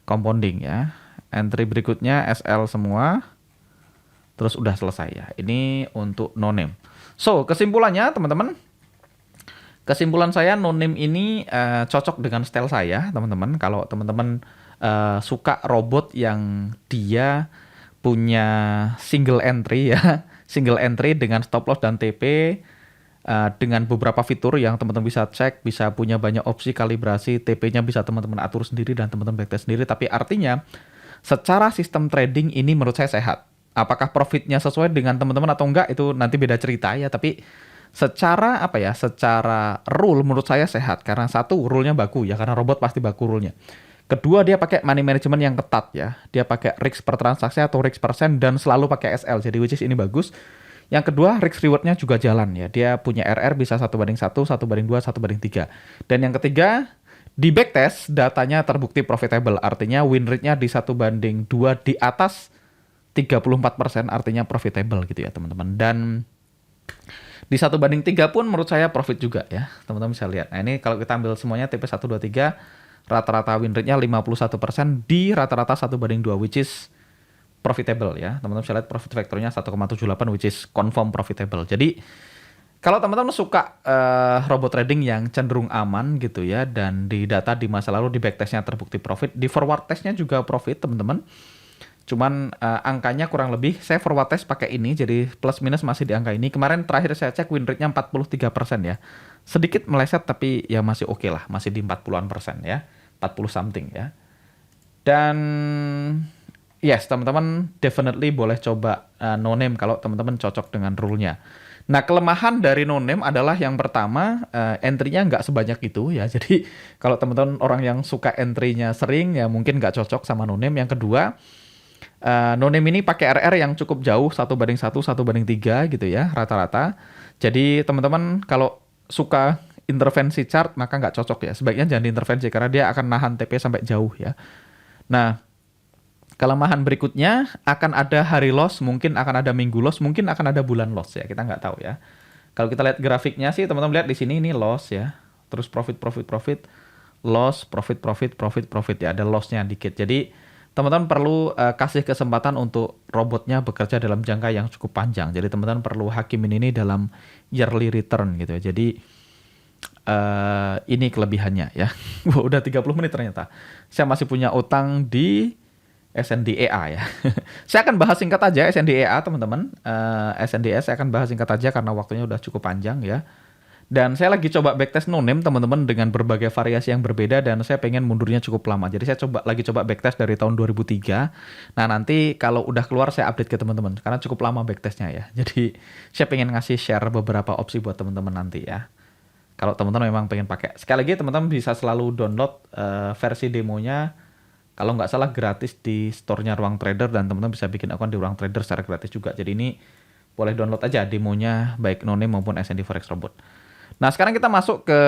compounding ya. Entry berikutnya SL semua, terus udah selesai ya. Ini untuk no name. So, kesimpulannya teman-teman, kesimpulan saya no name ini cocok dengan style saya, teman-teman. Kalau teman-teman suka robot yang dia punya single entry ya, single entry dengan stop loss dan TP, dengan beberapa fitur yang teman-teman bisa cek, bisa punya banyak opsi kalibrasi, TP-nya bisa teman-teman atur sendiri dan teman-teman backtest sendiri. Tapi artinya secara sistem trading ini menurut saya sehat. Apakah profitnya sesuai dengan teman-teman atau enggak itu nanti beda cerita ya. Tapi secara apa ya? Secara rule menurut saya sehat karena satu rule-nya baku ya karena robot pasti baku rule-nya. Kedua dia pakai money management yang ketat ya. Dia pakai risk per transaksi atau risk persen dan selalu pakai SL. Jadi which is ini bagus. Yang kedua, risk reward-nya juga jalan ya. Dia punya RR bisa 1/1, 1/2, 1/3. Dan yang ketiga, di backtest datanya terbukti profitable. Artinya win rate-nya di 1/2 di atas 34% artinya profitable gitu ya teman-teman. Dan di 1/3 pun menurut saya profit juga ya. Teman-teman bisa lihat. Nah ini kalau kita ambil semuanya TP 123, rata-rata win rate-nya 51% di rata-rata 1/2 which is profitable ya. Teman-teman bisa lihat profit factor-nya 1,78 which is confirm profitable. Jadi kalau teman-teman suka robot trading yang cenderung aman gitu ya dan di data di masa lalu di backtest-nya terbukti profit, di forward test-nya juga profit teman-teman. Cuman angkanya kurang lebih saya forward test pakai ini jadi plus minus masih di angka ini. Kemarin terakhir saya cek win rate-nya 43% ya. Sedikit meleset tapi ya masih oke lah, masih di 40-an% ya. 40 something ya. Dan yes, teman-teman definitely boleh coba no name kalau teman-teman cocok dengan rule-nya. Nah, kelemahan dari no name adalah yang pertama, entry-nya nggak sebanyak itu ya. Jadi, kalau teman-teman orang yang suka entry-nya sering, ya mungkin nggak cocok sama no name. Yang kedua, no name ini pakai RR yang cukup jauh, 1/1, 1/3 gitu ya, rata-rata. Jadi, teman-teman kalau suka intervensi chart, maka nggak cocok ya. Sebaiknya jangan diintervensi, karena dia akan nahan TP sampai jauh ya. Nah, kelemahan berikutnya akan ada hari loss, mungkin akan ada minggu loss, mungkin akan ada bulan loss ya. Kita nggak tahu ya. Kalau kita lihat grafiknya sih, teman-teman lihat di sini ini loss ya. Terus profit, loss, profit ya. Ada lossnya dikit. Jadi teman-teman perlu kasih kesempatan untuk robotnya bekerja dalam jangka yang cukup panjang. Jadi teman-teman perlu hakimin ini dalam yearly return gitu ya. Jadi ini kelebihannya ya. Udah 30 menit ternyata. Saya masih punya utang di SNDEA ya. Saya akan bahas singkat aja SNDEA teman-teman. SNDEA saya akan bahas singkat aja karena waktunya udah cukup panjang ya. Dan saya lagi coba backtest no name teman-teman dengan berbagai variasi yang berbeda dan saya pengen mundurnya cukup lama. Jadi saya lagi coba backtest dari tahun 2003. Nah nanti kalau udah keluar saya update ke teman-teman karena cukup lama backtestnya ya. Jadi saya pengen ngasih share beberapa opsi buat teman-teman nanti ya. Kalau teman-teman memang pengen pakai. Sekali lagi teman-teman bisa selalu download versi demonya. Kalau nggak salah gratis di store-nya Ruang Trader dan teman-teman bisa bikin akun di Ruang Trader secara gratis juga. Jadi ini boleh download aja demonya baik no name maupun SND Forex Robot. Nah sekarang kita masuk ke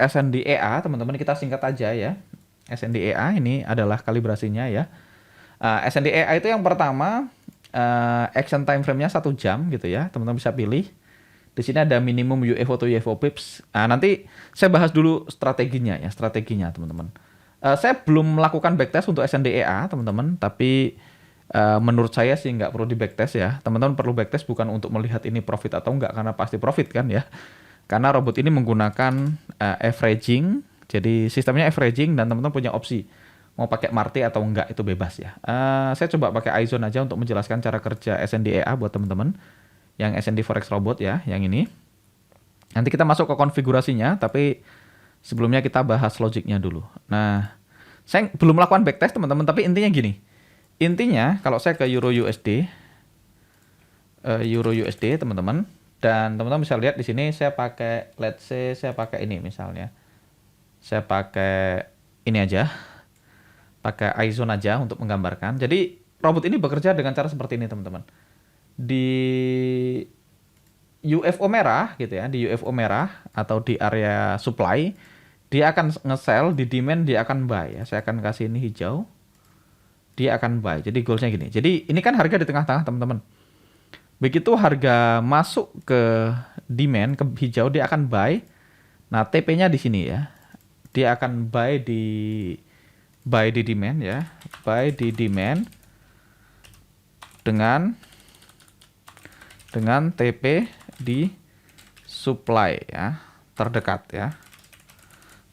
SNDEA teman-teman, kita singkat aja ya. SNDEA ini adalah kalibrasinya ya. SNDEA itu yang pertama action time frame-nya 1 jam gitu ya. Teman-teman bisa pilih. Di sini ada minimum UFO to UFO pips. Nah, nanti saya bahas dulu strateginya teman-teman. Saya belum melakukan backtest untuk SNDEA teman-teman, tapi menurut saya sih nggak perlu di backtest ya. Teman-teman perlu backtest bukan untuk melihat ini profit atau enggak, karena pasti profit kan ya. Karena robot ini menggunakan averaging, jadi sistemnya averaging dan teman-teman punya opsi mau pakai Marti atau enggak itu bebas ya. Saya coba pakai iZone aja untuk menjelaskan cara kerja SNDEA buat teman-teman yang SND Forex Robot ya, yang ini. Nanti kita masuk ke konfigurasinya, tapi sebelumnya kita bahas logiknya dulu. Nah, saya belum melakukan backtest teman-teman, tapi intinya gini. Intinya kalau saya ke Euro USD teman-teman, dan teman-teman bisa lihat di sini saya pakai, let's say saya pakai ini misalnya. Saya pakai ini aja, pakai iZone aja untuk menggambarkan. Jadi robot ini bekerja dengan cara seperti ini teman-teman. Di UFO merah gitu ya, di UFO merah atau di area supply, dia akan nge-sell, di demand dia akan buy ya. Saya akan kasih ini hijau. Dia akan buy. Jadi goalsnya gini. Jadi ini kan harga di tengah-tengah teman-teman. Begitu harga masuk ke demand, ke hijau, dia akan buy. Nah, TP-nya di sini ya. Dia akan buy di demand ya. Buy di demand dengan TP di supply ya, terdekat ya.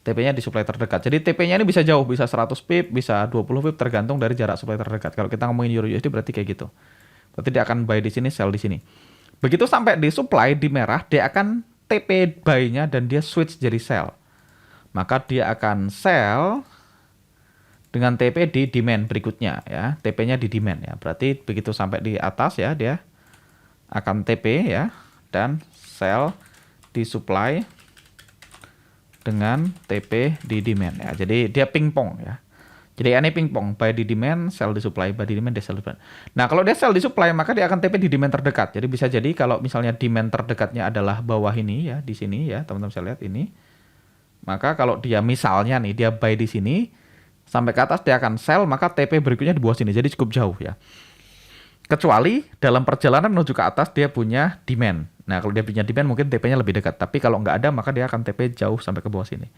TP-nya di supply terdekat. Jadi TP-nya ini bisa jauh, bisa 100 pip, bisa 20 pip tergantung dari jarak supply terdekat. Kalau kita ngomongin Euro USD berarti kayak gitu. Berarti dia akan buy di sini, sell di sini. Begitu sampai di supply di merah, dia akan TP buy-nya dan dia switch jadi sell. Maka dia akan sell dengan TP di demand berikutnya ya. TP-nya di demand ya. Berarti begitu sampai di atas ya, dia akan TP ya dan sell di supply dengan TP di demand ya. Jadi dia pingpong ya. Jadi ini pingpong, buy di demand, sell di supply, buy di demand, dia sell di demand. Nah, kalau dia sell di supply, maka dia akan TP di demand terdekat. Jadi bisa jadi kalau misalnya demand terdekatnya adalah bawah ini ya, di sini ya, teman-teman bisa lihat ini. Maka kalau dia misalnya nih, dia buy di sini, sampai ke atas dia akan sell, maka TP berikutnya di bawah sini. Jadi cukup jauh ya. Kecuali dalam perjalanan menuju ke atas dia punya demand. Nah, kalau dia punya demand mungkin TP-nya lebih dekat. Tapi kalau nggak ada, maka dia akan TP jauh sampai ke bawah sini.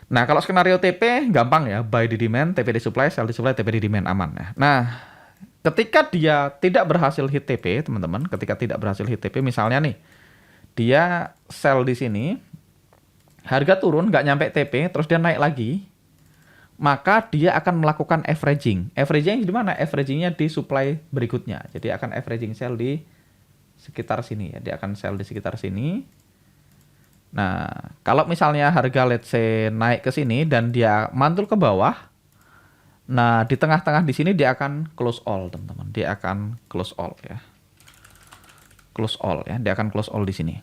Nah, kalau skenario TP gampang ya, buy di demand, TP di supply, sell di supply, TP di demand, aman ya. Nah, ketika dia tidak berhasil hit TP, teman-teman, ketika tidak berhasil hit TP, misalnya nih, dia sell di sini, harga turun, nggak nyampe TP, terus dia naik lagi, maka dia akan melakukan averaging. Averaging di mana? Averagingnya di supply berikutnya. Jadi akan averaging sell di sekitar sini ya. Dia akan sell di sekitar sini. Nah, kalau misalnya harga let's say naik ke sini dan dia mantul ke bawah, nah di tengah-tengah di sini dia akan close all, teman-teman. Dia akan close all ya. Close all ya, dia akan close all di sini.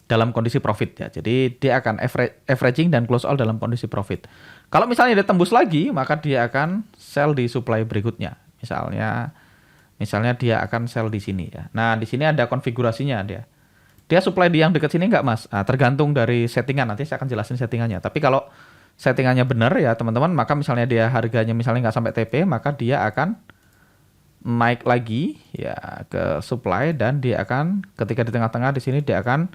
Dalam kondisi profit ya. Jadi dia akan averaging dan close all dalam kondisi profit. Kalau misalnya dia tembus lagi, maka dia akan sell di supply berikutnya. Misalnya dia akan sell di sini ya. Nah, di sini ada konfigurasinya dia. Dia supply di yang dekat sini nggak, Mas? Nah, tergantung dari settingan. Nanti saya akan jelasin settingannya. Tapi kalau settingannya benar ya, teman-teman, maka misalnya dia harganya misalnya nggak sampai TP, maka dia akan naik lagi ya ke supply dan dia akan ketika di tengah-tengah di sini dia akan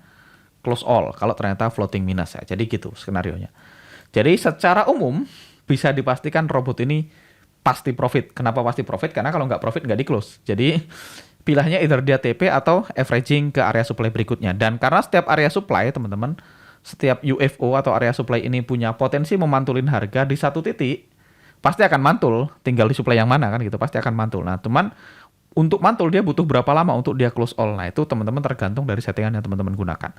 close all kalau ternyata floating minus ya. Jadi gitu skenarionya. Jadi secara umum bisa dipastikan robot ini pasti profit. Kenapa pasti profit? Karena kalau nggak profit nggak di close. Jadi pilihannya either dia TP atau averaging ke area supply berikutnya. Dan karena setiap area supply, teman-teman, setiap UFO atau area supply ini punya potensi memantulin harga di satu titik, pasti akan mantul. Tinggal di supply yang mana kan gitu, pasti akan mantul. Nah, teman, untuk mantul dia butuh berapa lama untuk dia close all. Nah, itu teman-teman tergantung dari settingan yang teman-teman gunakan.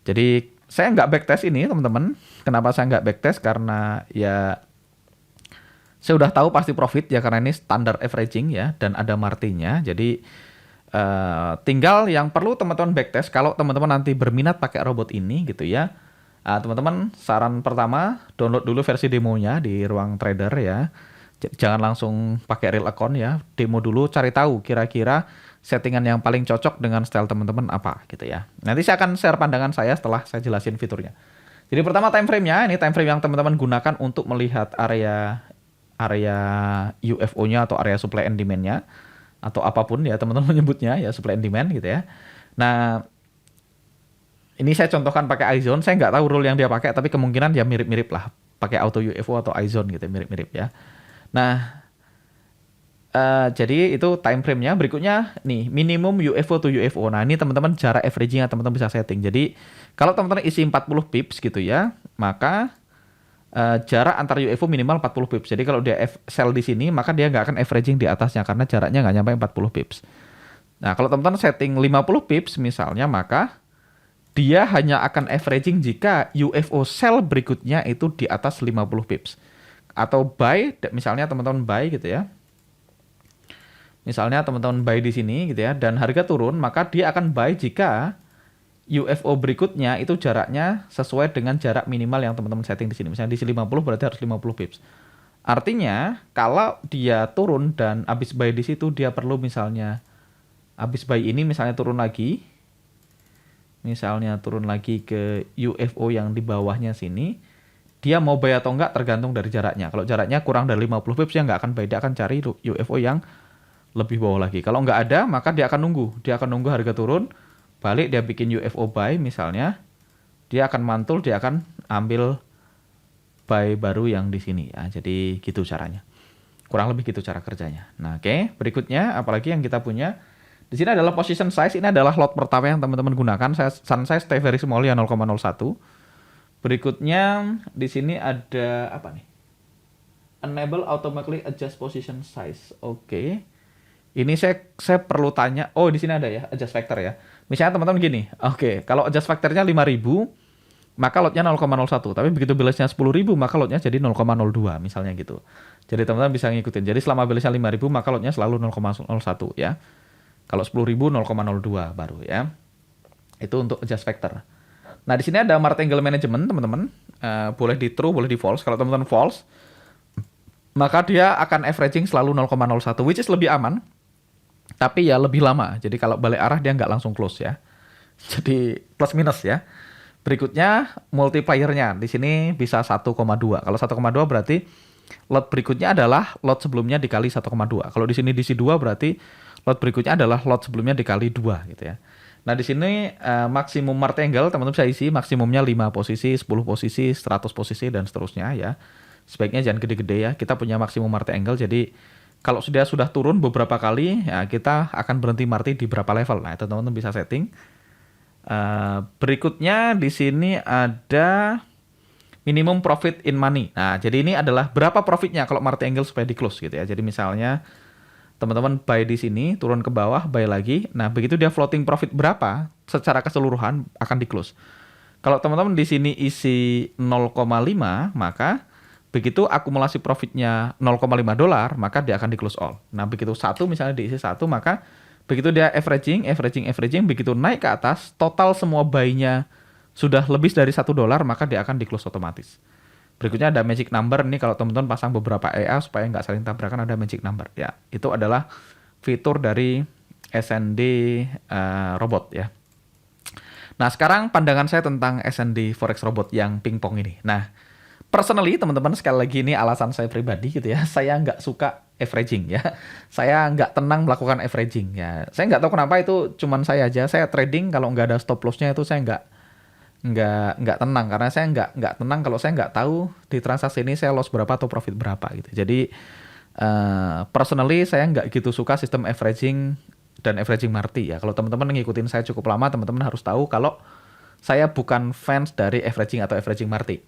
Jadi, saya nggak backtest ini, teman-teman. Kenapa saya nggak backtest? Karena ya saya udah tahu pasti profit ya karena ini standar averaging ya dan ada martinya. Jadi tinggal yang perlu teman-teman backtest kalau teman-teman nanti berminat pakai robot ini gitu ya. Teman-teman saran pertama download dulu versi demonya di ruang trader ya. Jangan langsung pakai real account ya. Demo dulu cari tahu kira-kira settingan yang paling cocok dengan style teman-teman apa gitu ya. Nanti saya akan share pandangan saya setelah saya jelasin fiturnya. Jadi pertama time frame-nya, ini time frame yang teman-teman gunakan untuk melihat area UFO-nya atau area supply and demand-nya atau apapun ya teman-teman menyebutnya ya supply and demand gitu ya. Nah, ini saya contohkan pakai iZone, saya nggak tahu rule yang dia pakai tapi kemungkinan ya mirip-mirip lah pakai auto UFO atau iZone gitu mirip-mirip ya. Nah, jadi itu time frame-nya. Berikutnya nih minimum UFO to UFO. Nah, ini teman-teman jarak averaging yang teman-teman bisa setting. Jadi kalau teman-teman isi 40 pips gitu ya, maka jarak antar UFO minimal 40 pips. Jadi kalau dia sell di sini, maka dia nggak akan averaging di atasnya karena jaraknya nggak nyampe 40 pips. Nah, kalau teman-teman setting 50 pips misalnya, maka dia hanya akan averaging jika UFO sell berikutnya itu di atas 50 pips. Atau buy, misalnya teman-teman buy gitu ya. Misalnya teman-teman buy di sini gitu ya, dan harga turun, maka dia akan buy jika UFO berikutnya itu jaraknya sesuai dengan jarak minimal yang teman-teman setting di sini. Misalnya di sini 50 berarti harus 50 pips. Artinya kalau dia turun dan habis buy di situ dia perlu misalnya habis buy ini misalnya turun lagi. Misalnya turun lagi ke UFO yang di bawahnya sini. Dia mau buy atau enggak tergantung dari jaraknya. Kalau jaraknya kurang dari 50 pips dia nggak akan buy, dia akan cari UFO yang lebih bawah lagi. Kalau nggak ada maka dia akan nunggu. Dia akan nunggu harga turun. Balik dia bikin UFO buy misalnya, dia akan mantul, dia akan ambil buy baru yang di sini ya. Jadi gitu caranya. Kurang lebih gitu cara kerjanya. Nah, oke. Berikutnya apalagi yang kita punya di sini adalah position size. Ini adalah lot pertama yang teman-teman gunakan. Sun size stay very small ya 0,01. Berikutnya di sini ada apa nih? Enable automatically adjust position size. Oke. Ini saya perlu tanya. Oh, di sini ada ya adjust factor ya. Misalnya teman-teman gini, oke, kalau adjust factor-nya 5.000, maka lotnya 0,01. Tapi begitu balance-nya 10.000, maka lotnya jadi 0,02 misalnya gitu. Jadi teman-teman bisa ngikutin. Jadi selama balance-nya 5.000, maka lotnya selalu 0,01 ya. Kalau 10.000 0,02 baru ya. Itu untuk adjust factor. Nah, di sini ada martingale management, teman-teman. Boleh di true, boleh di false. Kalau teman-teman false, maka dia akan averaging selalu 0,01, which is lebih aman, tapi ya lebih lama. Jadi kalau balik arah dia nggak langsung close ya. Jadi plus minus ya. Berikutnya multiplier-nya. Di sini bisa 1,2. Kalau 1,2 berarti lot berikutnya adalah lot sebelumnya dikali 1,2. Kalau di sini DC 2 berarti lot berikutnya adalah lot sebelumnya dikali 2 gitu ya. Nah, di sini maksimum martingale teman-teman bisa isi maksimumnya 5 posisi, 10 posisi, 100 posisi dan seterusnya ya. Sebaiknya jangan gede-gede ya. Kita punya maksimum martingale, jadi kalau sudah turun beberapa kali ya kita akan berhenti marti di berapa level. Nah, itu teman-teman bisa setting. Berikutnya di sini ada minimum profit in money. Nah, jadi ini adalah berapa profitnya kalau martingale supaya di close gitu ya. Jadi misalnya teman-teman buy di sini, turun ke bawah, buy lagi. Nah, begitu dia floating profit berapa secara keseluruhan akan di close. Kalau teman-teman di sini isi 0,5, maka begitu akumulasi profitnya $0,5, maka dia akan di close all. Nah, begitu satu misalnya diisi 1, maka begitu dia averaging, begitu naik ke atas, total semua buy-nya sudah lebih dari $1, maka dia akan di close otomatis. Berikutnya ada magic number. Ini kalau teman-teman pasang beberapa EA supaya nggak saling tabrakan, ada magic number. Ya, itu adalah fitur dari SND robot ya. Nah, sekarang pandangan saya tentang SND Forex Robot yang pingpong ini. Nah, personally teman-teman, sekali lagi ini alasan saya pribadi gitu ya. Saya nggak suka averaging ya. Saya nggak tenang melakukan averaging ya. Saya nggak tahu kenapa, itu cuman saya aja. Saya trading kalau nggak ada stop loss-nya itu saya nggak tenang, karena saya nggak tenang kalau saya nggak tahu di transaksi ini saya loss berapa atau profit berapa gitu. Jadi personally saya nggak gitu suka sistem averaging dan averaging marti ya. Kalau teman-teman ngikutin saya cukup lama, teman-teman harus tahu kalau saya bukan fans dari averaging atau averaging marti.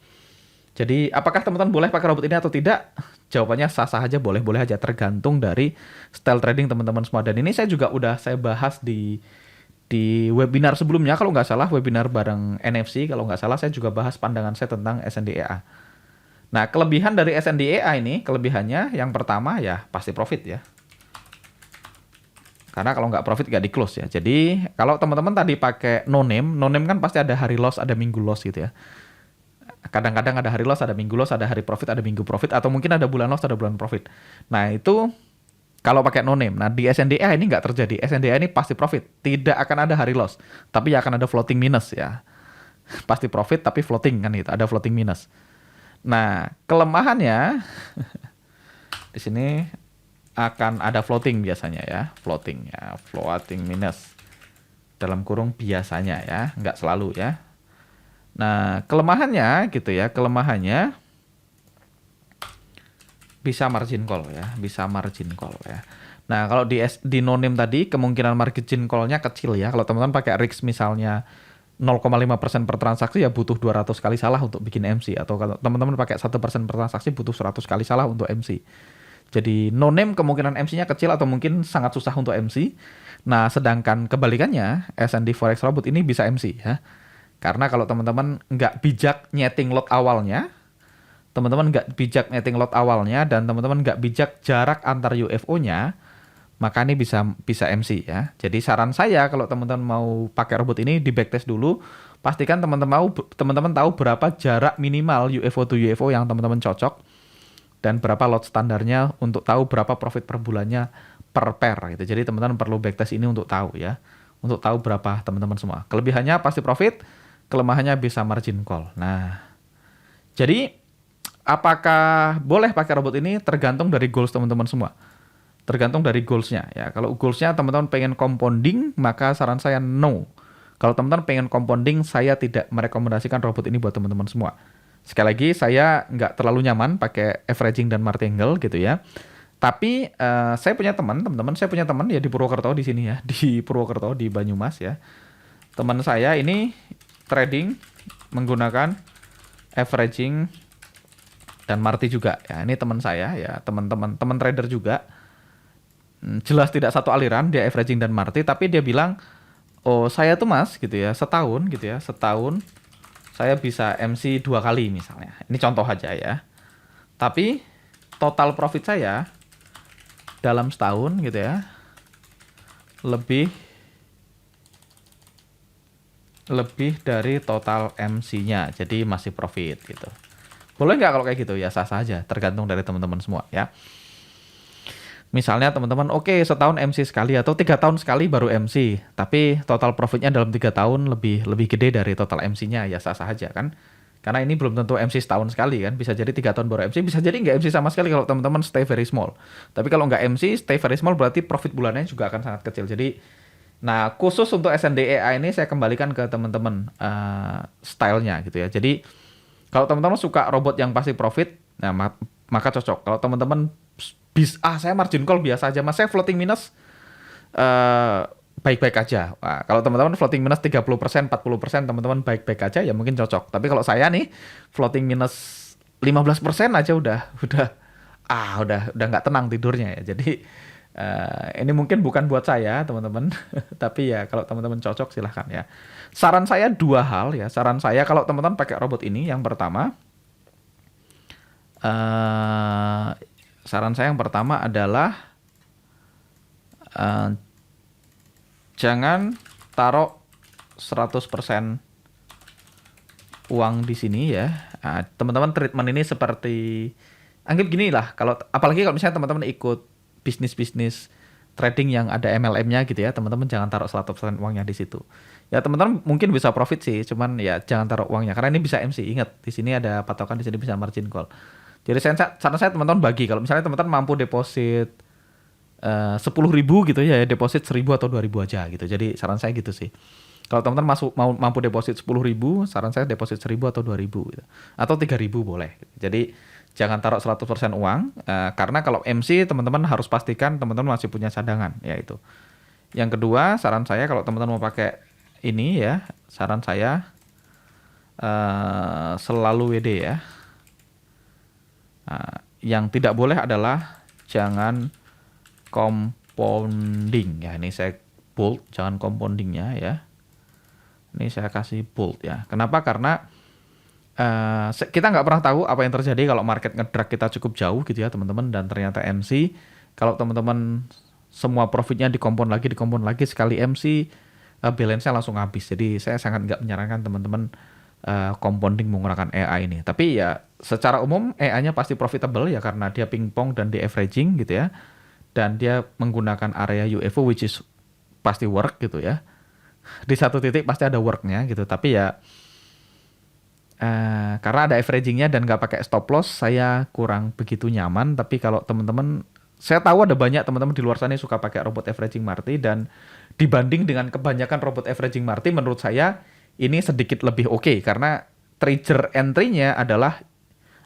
Jadi apakah teman-teman boleh pakai robot ini atau tidak? Jawabannya sah-sah aja, boleh-boleh aja, tergantung dari style trading teman-teman semua. Dan ini saya juga udah saya bahas di webinar sebelumnya, kalau nggak salah webinar bareng NFC, kalau nggak salah saya juga bahas pandangan saya tentang SNDEA. Nah, kelebihan dari SNDEA ini, kelebihannya yang pertama ya pasti profit ya. Karena kalau nggak profit nggak di close ya. Jadi kalau teman-teman tadi pakai no name kan pasti ada hari loss, ada minggu loss gitu ya. Kadang-kadang ada hari loss, ada minggu loss, ada hari profit, ada minggu profit, atau mungkin ada bulan loss, ada bulan profit. Nah, itu kalau pakai no name. Nah, di SNDA ini nggak terjadi. SNDA ini pasti profit. Tidak akan ada hari loss. Tapi akan ada floating minus ya. Pasti profit tapi floating kan gitu. Ada floating minus. Nah, kelemahannya di sini akan ada floating biasanya ya. Floating ya. Floating minus. Dalam kurung biasanya ya. Nggak selalu ya. Nah, kelemahannya gitu ya. Kelemahannya bisa margin call ya, bisa margin call ya. Nah, kalau di no name tadi kemungkinan margin call-nya kecil ya. Kalau teman-teman pakai RIX misalnya 0,5% per transaksi ya butuh 200 kali salah untuk bikin MC, atau kalau teman-teman pakai 1% per transaksi butuh 100 kali salah untuk MC. Jadi no name kemungkinan MC-nya kecil atau mungkin sangat susah untuk MC. Nah, sedangkan kebalikannya S&D Forex Robot ini bisa MC ya. Karena kalau teman-teman nggak bijak nyeting lot awalnya, teman-teman nggak bijak netting lot awalnya, dan teman-teman nggak bijak jarak antar UFO-nya, maka ini bisa MC ya. Jadi saran saya kalau teman-teman mau pakai robot ini di backtest dulu, pastikan teman-teman tahu berapa jarak minimal UFO to UFO yang teman-teman cocok, dan berapa lot standarnya untuk tahu berapa profit per bulannya per pair gitu. Jadi teman-teman perlu backtest ini untuk tahu ya, untuk tahu berapa teman-teman semua. Kelebihannya pasti profit, kelemahannya bisa margin call. Nah, jadi apakah boleh pakai robot ini tergantung dari goals teman-teman semua. Tergantung dari goalsnya ya. Kalau goalsnya teman-teman pengen compounding, maka saran saya no. Kalau teman-teman pengen compounding, saya tidak merekomendasikan robot ini buat teman-teman semua. Sekali lagi, saya nggak terlalu nyaman pakai averaging dan martingale gitu ya. Tapi saya punya teman-teman, saya punya teman ya di Purwokerto di sini ya, di Purwokerto di Banyumas ya. Teman saya ini trading menggunakan averaging dan marti juga ya. Ini teman saya ya, teman trader juga. Jelas tidak satu aliran, dia averaging dan marti, tapi dia bilang oh saya tuh mas gitu ya, setahun gitu ya, setahun saya bisa MC 2 kali misalnya. Ini contoh aja ya. Tapi total profit saya dalam setahun gitu ya, lebih dari total MC-nya. Jadi masih profit gitu. Boleh nggak kalau kayak gitu? Ya sah-sah aja, tergantung dari teman-teman semua ya. Misalnya teman-teman, oke setahun MC sekali atau 3 tahun sekali baru MC, tapi total profitnya dalam 3 tahun lebih gede dari total MC-nya, ya sah-sah aja kan? Karena ini belum tentu MC setahun sekali kan, bisa jadi 3 tahun baru MC, bisa jadi nggak MC sama sekali kalau teman-teman stay very small. Tapi kalau nggak MC, stay very small berarti profit bulannya juga akan sangat kecil. Jadi, nah khusus untuk SNDEA ini saya kembalikan ke teman-teman stylenya gitu ya. Jadi kalau teman-teman suka robot yang pasti profit, nah maka cocok. Kalau teman-teman saya margin call biasa aja, mas saya floating minus baik-baik aja. Nah, kalau teman-teman floating minus 30%, 40%, teman-teman baik-baik aja ya mungkin cocok. Tapi kalau saya nih floating minus 15% aja udah nggak tenang tidurnya ya. Jadi ini mungkin bukan buat saya teman-teman, tapi ya kalau teman-teman cocok silahkan ya. Saran saya 2 hal ya. Saran saya kalau teman-teman pakai robot ini, yang pertama saran saya yang pertama adalah jangan taruh 100% uang di sini ya. Nah, teman-teman treatment ini seperti anggap gini lah, apalagi kalau misalnya teman-teman ikut bisnis trading yang ada MLM-nya gitu ya, teman-teman jangan taruh 100% uangnya di situ. Ya teman-teman mungkin bisa profit sih, cuman ya jangan taruh uangnya karena ini bisa MC. Ingat, di sini ada patokan, di sini bisa margin call. Jadi saran saya teman-teman bagi, kalau misalnya teman-teman mampu deposit 10.000 gitu ya, deposit 1.000 atau 2.000 aja gitu. Jadi saran saya gitu sih. Kalau teman-teman mampu deposit 10.000, saran saya deposit 1.000 atau 2.000 gitu. Atau 3.000 boleh. Jadi jangan taruh 100% uang, karena kalau MC teman-teman harus pastikan teman-teman masih punya cadangan, ya itu. Yang kedua, saran saya kalau teman-teman mau pakai ini ya, saran saya selalu WD ya. Nah, yang tidak boleh adalah jangan compounding ya. Ini saya bold, jangan compoundingnya ya. Ini saya kasih bold ya. Kenapa? Karena kita nggak pernah tahu apa yang terjadi kalau market ngedrag kita cukup jauh gitu ya teman-teman, dan ternyata MC kalau teman-teman semua profitnya dikompon lagi sekali MC, balance-nya langsung habis. Jadi saya sangat nggak menyarankan teman-teman compounding menggunakan AI ini. Tapi ya secara umum AI-nya pasti profitable ya karena dia pingpong dan di averaging gitu ya. Dan dia menggunakan area UFO which is pasti work gitu ya. Di satu titik pasti ada worknya gitu. Tapi ya karena ada averagingnya dan nggak pakai stop loss, saya kurang begitu nyaman. Tapi kalau teman-teman, saya tahu ada banyak teman-teman di luar sana yang suka pakai robot averaging Marty, dan dibanding dengan kebanyakan robot averaging Marty, menurut saya ini sedikit lebih oke karena trigger entry-nya adalah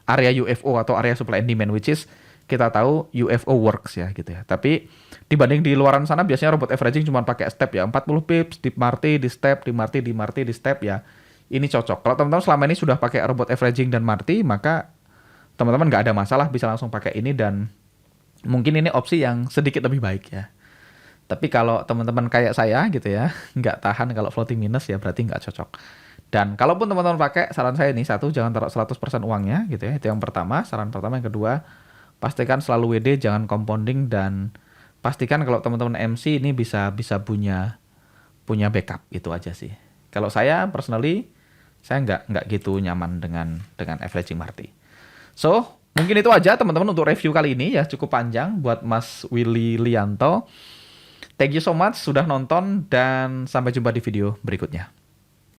area UFO atau area supply and demand, which is kita tahu UFO works ya gitu ya. Tapi dibanding di luaran sana biasanya robot averaging cuma pakai step ya, 40 pips di Marty, di step, di Marty, di Marty, di step ya. Ini cocok. Kalau teman-teman selama ini sudah pakai robot averaging dan Marty, maka teman-teman nggak ada masalah, bisa langsung pakai ini, dan mungkin ini opsi yang sedikit lebih baik ya. Tapi kalau teman-teman kayak saya gitu ya, nggak tahan kalau floating minus ya berarti nggak cocok. Dan kalaupun teman-teman pakai, saran saya ini, satu, jangan taruh 100% uangnya gitu ya. Itu yang pertama, saran pertama. Yang kedua, pastikan selalu WD, jangan compounding, dan pastikan kalau teman-teman MC ini bisa punya backup, itu aja sih. Kalau saya personally, saya nggak gitu nyaman dengan averaging Marty. So, mungkin itu aja teman-teman untuk review kali ini ya, cukup panjang buat Mas Willy Lianto. Thank you so much sudah nonton, dan sampai jumpa di video berikutnya.